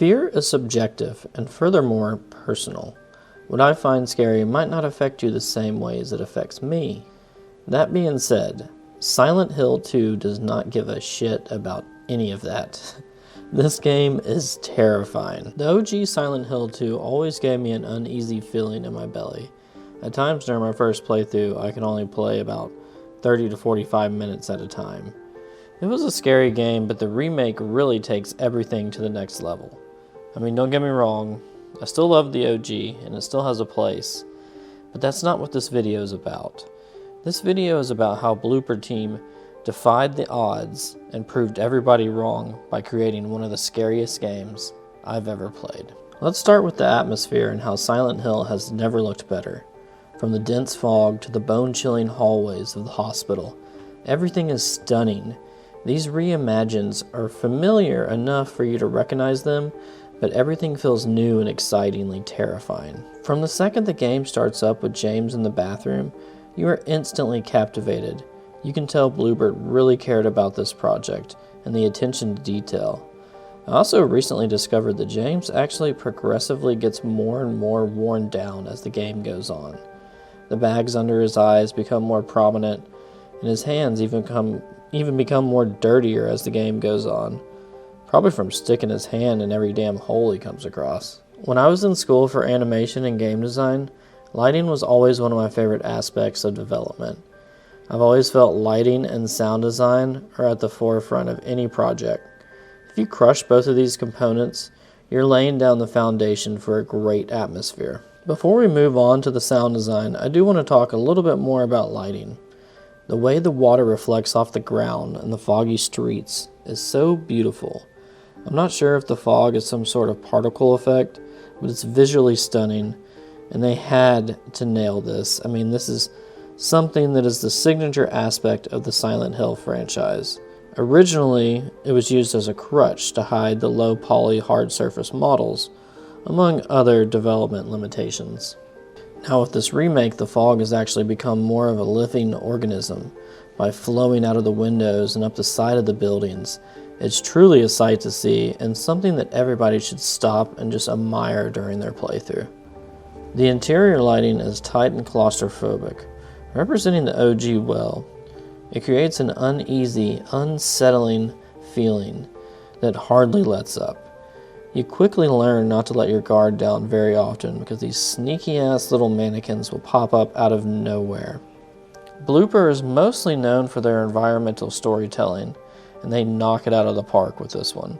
Fear is subjective and furthermore personal. What I find scary might not affect you the same way as it affects me. That being said, Silent Hill 2 does not give a shit about any of that. This game is terrifying. The OG Silent Hill 2 always gave me an uneasy feeling in my belly. At times during my first playthrough, I could only play about 30 to 45 minutes at a time. It was a scary game, but the remake really takes everything to the next level. I mean, don't get me wrong, I still love the OG, and it still has a place, but that's not what this video is about. This video is about how Blooper Team defied the odds and proved everybody wrong by creating one of the scariest games I've ever played. Let's start with the atmosphere and how Silent Hill has never looked better. From the dense fog to the bone-chilling hallways of the hospital, everything is stunning. These reimagines are familiar enough for you to recognize them, but everything feels new and excitingly terrifying. From the second the game starts up with James in the bathroom, you are instantly captivated. You can tell Bluebird really cared about this project and the attention to detail. I also recently discovered that James actually progressively gets more and more worn down as the game goes on. The bags under his eyes become more prominent, and his hands even become more dirtier as the game goes on. Probably from sticking his hand in every damn hole he comes across. When I was in school for animation and game design, lighting was always one of my favorite aspects of development. I've always felt lighting and sound design are at the forefront of any project. If you crush both of these components, you're laying down the foundation for a great atmosphere. Before we move on to the sound design, I do want to talk a little bit more about lighting. The way the water reflects off the ground and the foggy streets is so beautiful. I'm not sure if the fog is some sort of particle effect, but it's visually stunning, and they had to nail this. I mean, this is something that is the signature aspect of the Silent Hill franchise. Originally, it was used as a crutch to hide the low poly hard surface models, among other development limitations. Now with this remake, the fog has actually become more of a living organism by flowing out of the windows and up the side of the buildings. It's truly a sight to see and something that everybody should stop and just admire during their playthrough. The interior lighting is tight and claustrophobic, representing the OG well. It creates an uneasy, unsettling feeling that hardly lets up. You quickly learn not to let your guard down very often because these sneaky ass little mannequins will pop up out of nowhere. Blooper is mostly known for their environmental storytelling, and they knock it out of the park with this one.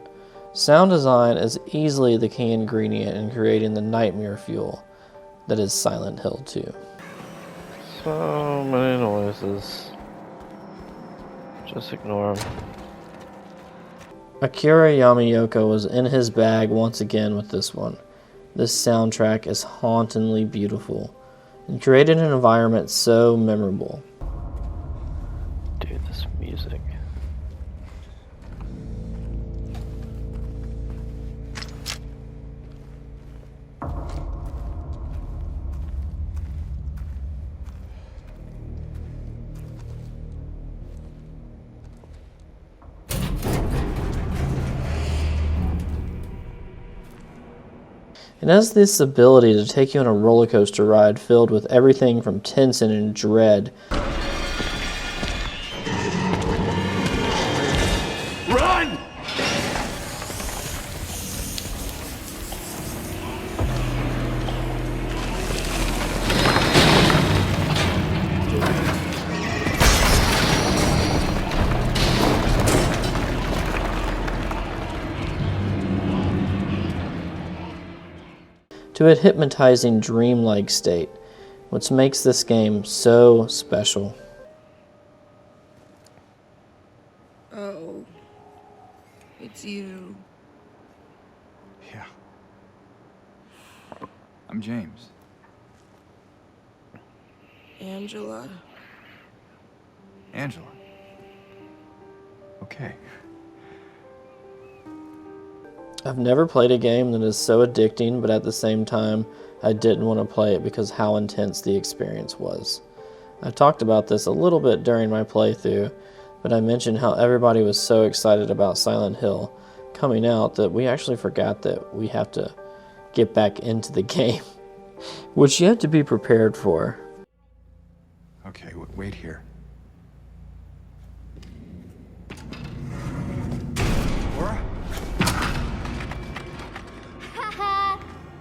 Sound design is easily the key ingredient in creating the nightmare fuel that is Silent Hill 2. So many noises. Just ignore them. Akira Yamaoka was in his bag once again with this one. This soundtrack is hauntingly beautiful and created an environment so memorable. Dude, this music. It has this ability to take you on a roller coaster ride filled with everything from tension and dread. Run! To a hypnotizing dreamlike state, which makes this game so special. Oh, it's you. Yeah. I'm James. Angela. Angela. Okay. I've never played a game that is so addicting, but at the same time, I didn't want to play it because how intense the experience was. I talked about this a little bit during my playthrough, but I mentioned how everybody was so excited about Silent Hill, coming out that we actually forgot that we have to get back into the game, which you have to be prepared for. Okay, wait here. Laura?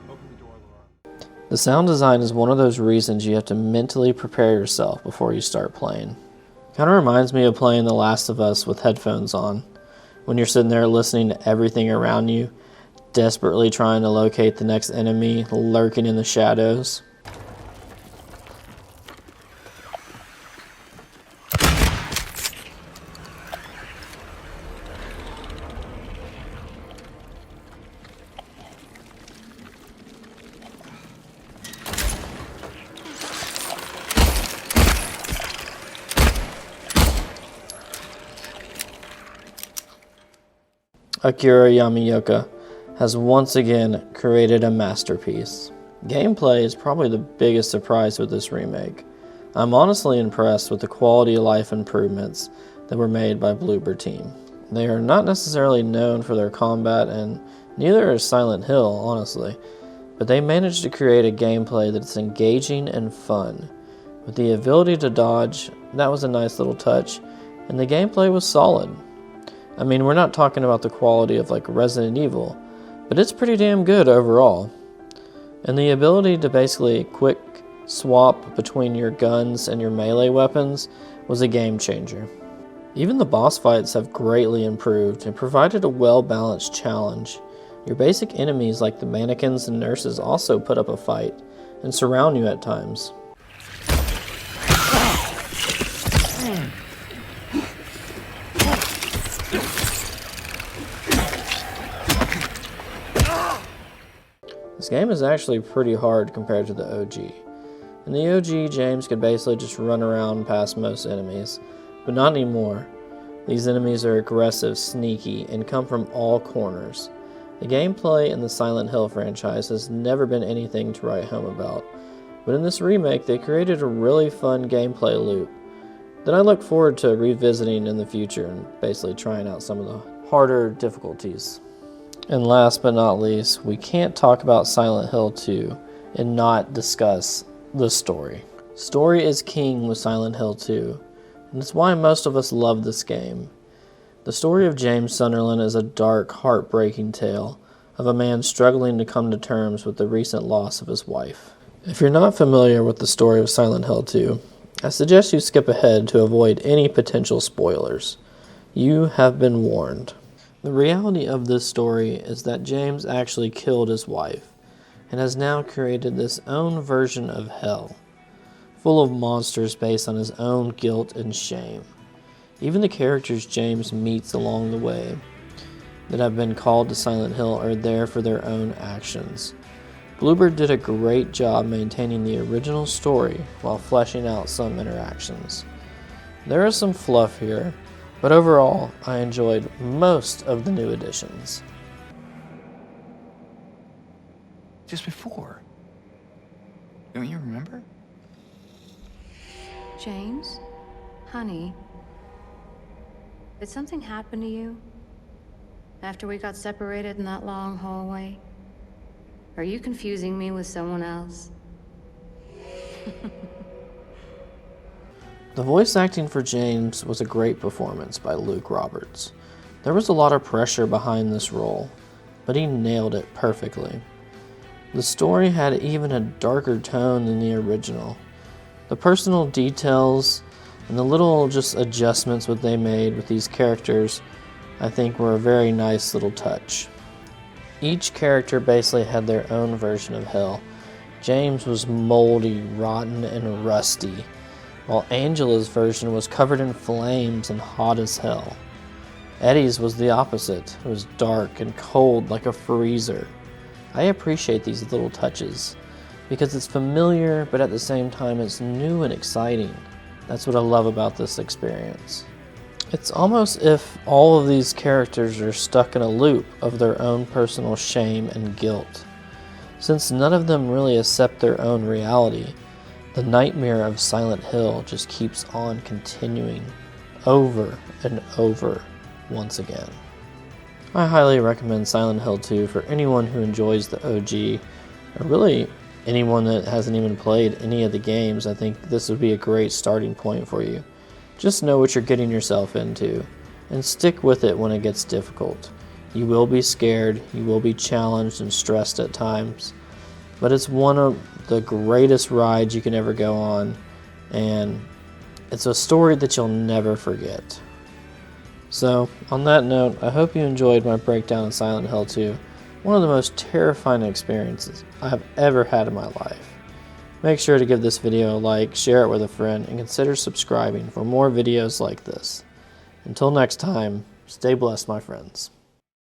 Open the door, Laura. The sound design is one of those reasons you have to mentally prepare yourself before you start playing. Kind of reminds me of playing The Last of Us with headphones on, when you're sitting there listening to everything around you, desperately trying to locate the next enemy lurking in the shadows. Akira Yamaoka has once again created a masterpiece. Gameplay is probably the biggest surprise with this remake. I'm honestly impressed with the quality of life improvements that were made by Bloober Team. They are not necessarily known for their combat, and neither is Silent Hill, honestly, but they managed to create a gameplay that's engaging and fun. With the ability to dodge, that was a nice little touch, and the gameplay was solid. I mean, we're not talking about the quality of like Resident Evil, but it's pretty damn good overall. And the ability to basically quick swap between your guns and your melee weapons was a game changer. Even the boss fights have greatly improved and provided a well-balanced challenge. Your basic enemies like the mannequins and nurses also put up a fight and surround you at times. This game is actually pretty hard compared to the OG. In the OG, James could basically just run around past most enemies, but not anymore. These enemies are aggressive, sneaky, and come from all corners. The gameplay in the Silent Hill franchise has never been anything to write home about, but in this remake they created a really fun gameplay loop that I look forward to revisiting in the future and basically trying out some of the harder difficulties. And last but not least, we can't talk about Silent Hill 2 and not discuss the story. Story is king with Silent Hill 2, and it's why most of us love this game. The story of James Sunderland is a dark, heartbreaking tale of a man struggling to come to terms with the recent loss of his wife. If you're not familiar with the story of Silent Hill 2, I suggest you skip ahead to avoid any potential spoilers. You have been warned. The reality of this story is that James actually killed his wife and has now created this own version of hell, full of monsters based on his own guilt and shame. Even the characters James meets along the way that have been called to Silent Hill are there for their own actions. Bloober did a great job maintaining the original story while fleshing out some interactions. There is some fluff here, but overall, I enjoyed most of the new additions. Just before. Don't you remember? James? Honey? Did something happen to you? After we got separated in that long hallway? Are you confusing me with someone else? The voice acting for James was a great performance by Luke Roberts. There was a lot of pressure behind this role, but he nailed it perfectly. The story had even a darker tone than the original. The personal details and the little just adjustments that they made with these characters, I think, were a very nice little touch. Each character basically had their own version of hell. James was moldy, rotten, and rusty, while Angela's version was covered in flames and hot as hell. Eddie's was the opposite. It was dark and cold like a freezer. I appreciate these little touches because it's familiar, but at the same time it's new and exciting. That's what I love about this experience. It's almost if all of these characters are stuck in a loop of their own personal shame and guilt. Since none of them really accept their own reality, the nightmare of Silent Hill just keeps on continuing over and over once again. I highly recommend Silent Hill 2 for anyone who enjoys the OG, or really anyone that hasn't even played any of the games. I think this would be a great starting point for you. Just know what you're getting yourself into, and stick with it when it gets difficult. You will be scared, you will be challenged and stressed at times, but it's one of the greatest rides you can ever go on, and it's a story that you'll never forget. So, on that note, I hope you enjoyed my breakdown of Silent Hill 2, one of the most terrifying experiences I have ever had in my life. Make sure to give this video a like, share it with a friend, and consider subscribing for more videos like this. Until next time, stay blessed, my friends.